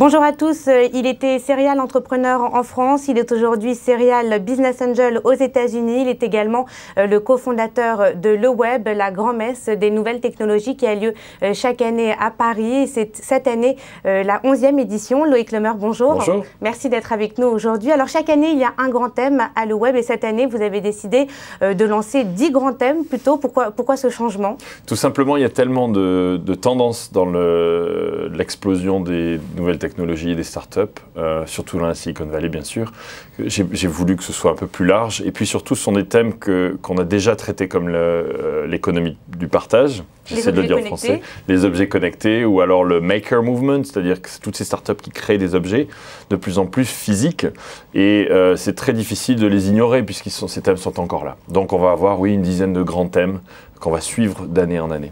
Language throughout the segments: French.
Bonjour à tous, il était serial entrepreneur en France, il est aujourd'hui serial business angel aux États-Unis, il est également le cofondateur de Le Web, la grand-messe des nouvelles technologies qui a lieu chaque année à Paris. C'est cette année la 11e édition. Loïc Lemer, bonjour. Bonjour. Merci d'être avec nous aujourd'hui. Alors chaque année, il y a un grand thème à Le Web et cette année, vous avez décidé de lancer 10 grands thèmes plutôt. Pourquoi ce changement? Tout simplement, il y a tellement de tendances dans l'explosion des nouvelles technologies et des startups, surtout dans la Silicon Valley bien sûr. J'ai voulu que ce soit un peu plus large et puis surtout ce sont des thèmes qu'on a déjà traités comme l'économie du partage, j'essaie de le dire en français, les objets connectés ou alors le maker movement, c'est-à-dire que c'est toutes ces startups qui créent des objets de plus en plus physiques et c'est très difficile de les ignorer puisque ces thèmes sont encore là. Donc on va avoir oui une dizaine de grands thèmes qu'on va suivre d'année en année.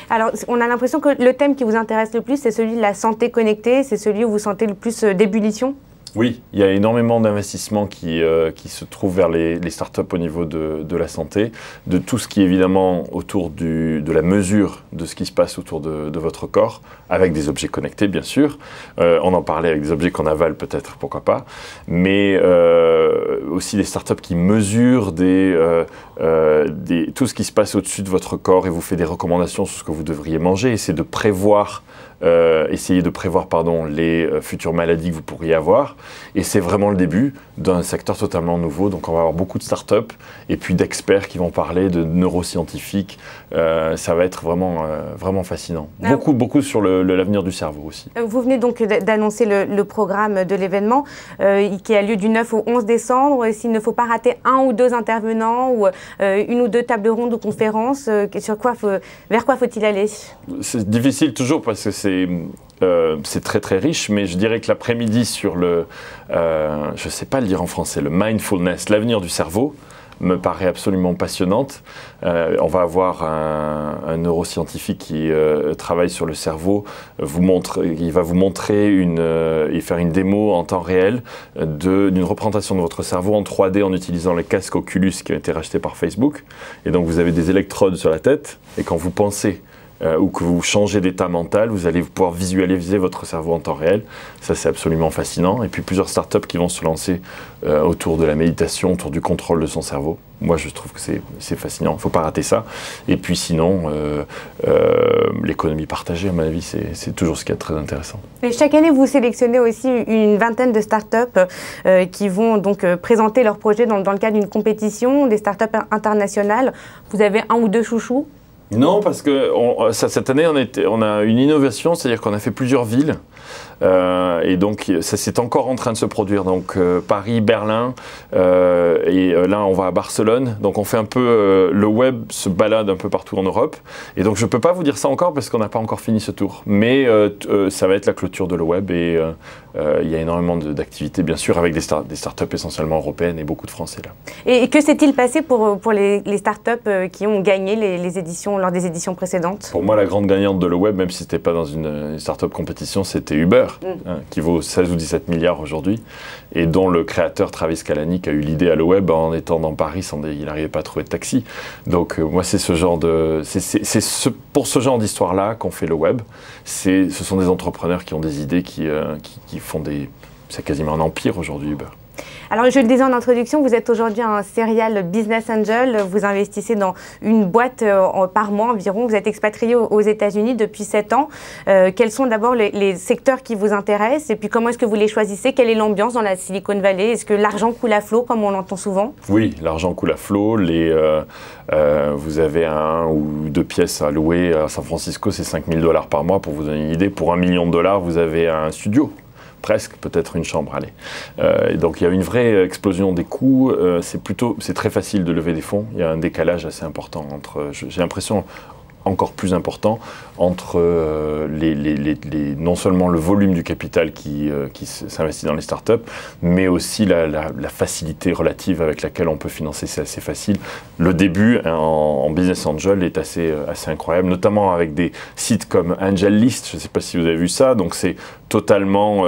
Alors, on a l'impression que le thème qui vous intéresse le plus, c'est celui de la santé connectée, c'est celui où vous sentez le plus d'ébullition? Oui, il y a énormément d'investissements qui se trouvent vers les startups au niveau de la santé, de tout ce qui est évidemment autour de la mesure de ce qui se passe autour de votre corps, avec des objets connectés bien sûr. On en parlait avec des objets qu'on avale peut-être, pourquoi pas, mais aussi des startups qui mesurent tout ce qui se passe au-dessus de votre corps et vous fait des recommandations sur ce que vous devriez manger, essayer de prévoir les futures maladies que vous pourriez avoir. Et c'est vraiment le début d'un secteur totalement nouveau. Donc on va avoir beaucoup de startups et puis d'experts qui vont parler de neuroscientifiques. Ça va être vraiment fascinant. Beaucoup sur l'avenir du cerveau aussi. Vous venez donc d'annoncer le programme de l'événement qui a lieu du 9 au 11 décembre. S'il ne faut pas rater un ou deux intervenants ou une ou deux tables rondes ou conférences, vers quoi faut-il aller? C'est difficile toujours parce que c'est très riche, mais je dirais que l'après-midi sur je ne sais pas le dire en français, le mindfulness, l'avenir du cerveau, me paraît absolument passionnante. On va avoir un neuroscientifique qui travaille sur le cerveau. Il va vous montrer et faire une démo en temps réel d'une représentation de votre cerveau en 3D en utilisant les casques Oculus qui ont été rachetés par Facebook. Et donc vous avez des électrodes sur la tête et quand vous pensez ou que vous changez d'état mental, vous allez pouvoir visualiser votre cerveau en temps réel. Ça, c'est absolument fascinant. Et puis, plusieurs startups qui vont se lancer autour de la méditation, autour du contrôle de son cerveau. Moi, je trouve que c'est fascinant. Il ne faut pas rater ça. Et puis, sinon, l'économie partagée, à mon avis, c'est toujours ce qui est très intéressant. Et chaque année, vous sélectionnez aussi une vingtaine de startups qui vont donc présenter leurs projets dans le cadre d'une compétition, des startups internationales. Vous avez un ou deux chouchous? Non, parce que cette année, on a une innovation, c'est-à-dire qu'on a fait plusieurs villes. Et donc, ça c'est encore en train de se produire. Donc, Paris, Berlin, et là, on va à Barcelone. Donc, on fait un peu... le web se balade un peu partout en Europe. Et donc, je ne peux pas vous dire ça encore parce qu'on n'a pas encore fini ce tour. Mais ça va être la clôture de le web et il y a énormément d'activités, bien sûr, avec des startups essentiellement européennes et beaucoup de Français là. Et que s'est-il passé pour les startups qui ont gagné les éditions lors des éditions précédentes? Pour moi, la grande gagnante de le web, même si ce n'était pas dans une startup compétition, c'était Uber, qui vaut 16 ou 17 milliards aujourd'hui, et dont le créateur Travis Kalanick a eu l'idée à le web en étant dans Paris, il n'arrivait pas à trouver de taxi. Donc moi, c'est pour ce genre d'histoire-là qu'on fait le web. Ce sont des entrepreneurs qui ont des idées, qui font c'est quasiment un empire aujourd'hui, Uber. Alors, je le disais en introduction, vous êtes aujourd'hui un serial business angel. Vous investissez dans une boîte par mois environ. Vous êtes expatrié aux États-Unis depuis 7 ans. Quels sont d'abord les secteurs qui vous intéressent? Et puis, comment est-ce que vous les choisissez? Quelle est l'ambiance dans la Silicon Valley? Est-ce que l'argent coule à flot, comme on l'entend souvent? Oui, l'argent coule à flot. Vous avez un ou deux pièces à louer à San Francisco, c'est 5 000 $ par mois. Pour vous donner une idée, pour $1 million, vous avez un studio. Presque, peut-être une chambre, allez. Donc il y a une vraie explosion des coûts, c'est très facile de lever des fonds, il y a un décalage assez important entre, j'ai l'impression, encore plus important entre non seulement le volume du capital qui s'investit dans les startups, mais aussi la facilité relative avec laquelle on peut financer, c'est assez facile. Le début en business angel est assez incroyable, notamment avec des sites comme AngelList, je ne sais pas si vous avez vu ça, donc c'est totalement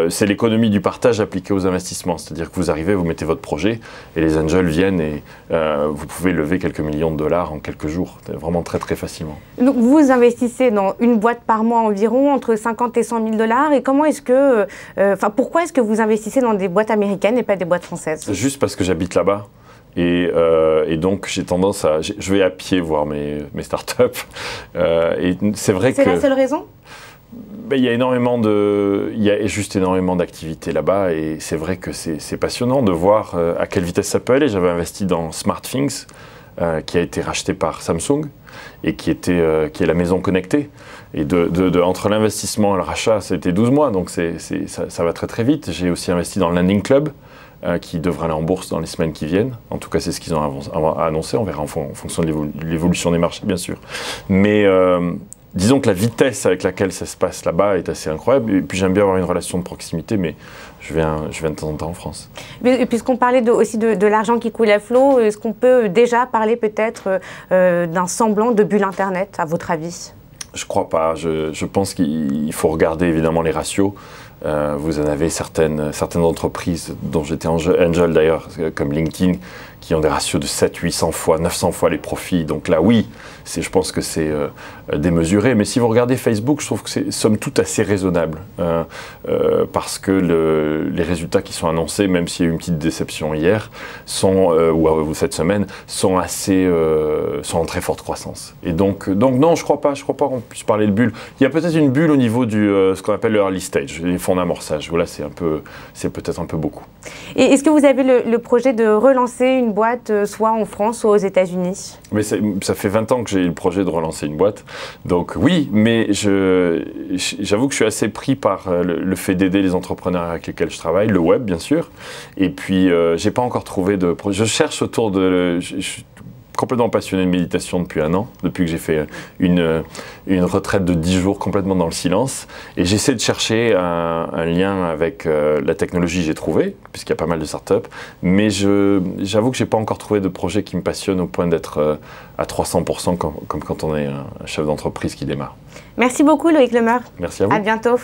c'est l'économie du partage appliquée aux investissements. C'est-à-dire que vous arrivez, vous mettez votre projet et les angels viennent et vous pouvez lever quelques millions de dollars en quelques jours. Vraiment très très facilement. Donc vous investissez dans une boîte par mois environ, entre 50 et 100 000 dollars. Et comment est-ce que, pourquoi est-ce que vous investissez dans des boîtes américaines et pas des boîtes françaises? Juste parce que j'habite là-bas. Et donc j'ai tendance à... Je vais à pied voir mes startups. Et c'est vrai que... C'est la seule raison? Il y a juste énormément d'activités là-bas et c'est vrai que c'est passionnant de voir à quelle vitesse ça peut aller. J'avais investi dans SmartThings, qui a été racheté par Samsung et qui est la maison connectée. Et entre l'investissement et le rachat, c'était 12 mois, donc ça va très très vite. J'ai aussi investi dans le Landing Club, qui devrait aller en bourse dans les semaines qui viennent. En tout cas, c'est ce qu'ils ont annoncé. On verra en fonction de l'évolution des marchés, bien sûr. Mais disons que la vitesse avec laquelle ça se passe là-bas est assez incroyable. Et puis j'aime bien avoir une relation de proximité, mais je viens de temps en temps en France. Puisqu'on parlait aussi de l'argent qui coule à flot, est-ce qu'on peut déjà parler peut-être d'un semblant de bulle Internet, à votre avis? Je crois pas. Je pense qu'il faut regarder évidemment les ratios. Vous en avez certaines entreprises dont j'étais angel d'ailleurs, comme LinkedIn, qui ont des ratios de 700-800 fois, 900 fois les profits. Donc là, oui, je pense que c'est démesuré. Mais si vous regardez Facebook, je trouve que c'est somme toute assez raisonnable. Parce que les résultats qui sont annoncés, même s'il y a eu une petite déception hier, ou cette semaine, sont en très forte croissance. Et donc non, je crois pas qu'on puisse parler de bulle. Il y a peut-être une bulle au niveau du ce qu'on appelle le early stage, les fonds d'amorçage. Voilà, c'est peut-être un peu beaucoup. Et est-ce que vous avez le projet de relancer une boîte, soit en France, soit aux États-Unis? Mais ça fait 20 ans que j'ai le projet de relancer une boîte. Donc oui, mais j'avoue que je suis assez pris par le fait d'aider les entrepreneurs avec lesquels je travaille, le web bien sûr. Et puis, j'ai pas encore trouvé de projet. Je cherche autour de... Je suis complètement passionné de méditation depuis 1 an, depuis que j'ai fait une retraite de 10 jours complètement dans le silence. Et j'essaie de chercher un lien avec la technologie, j'ai trouvé, puisqu'il y a pas mal de startups. Mais j'avoue que j'ai pas encore trouvé de projet qui me passionne au point d'être à 300% comme quand on est un chef d'entreprise qui démarre. Merci beaucoup Loïc Lemeur. Merci à vous. À bientôt.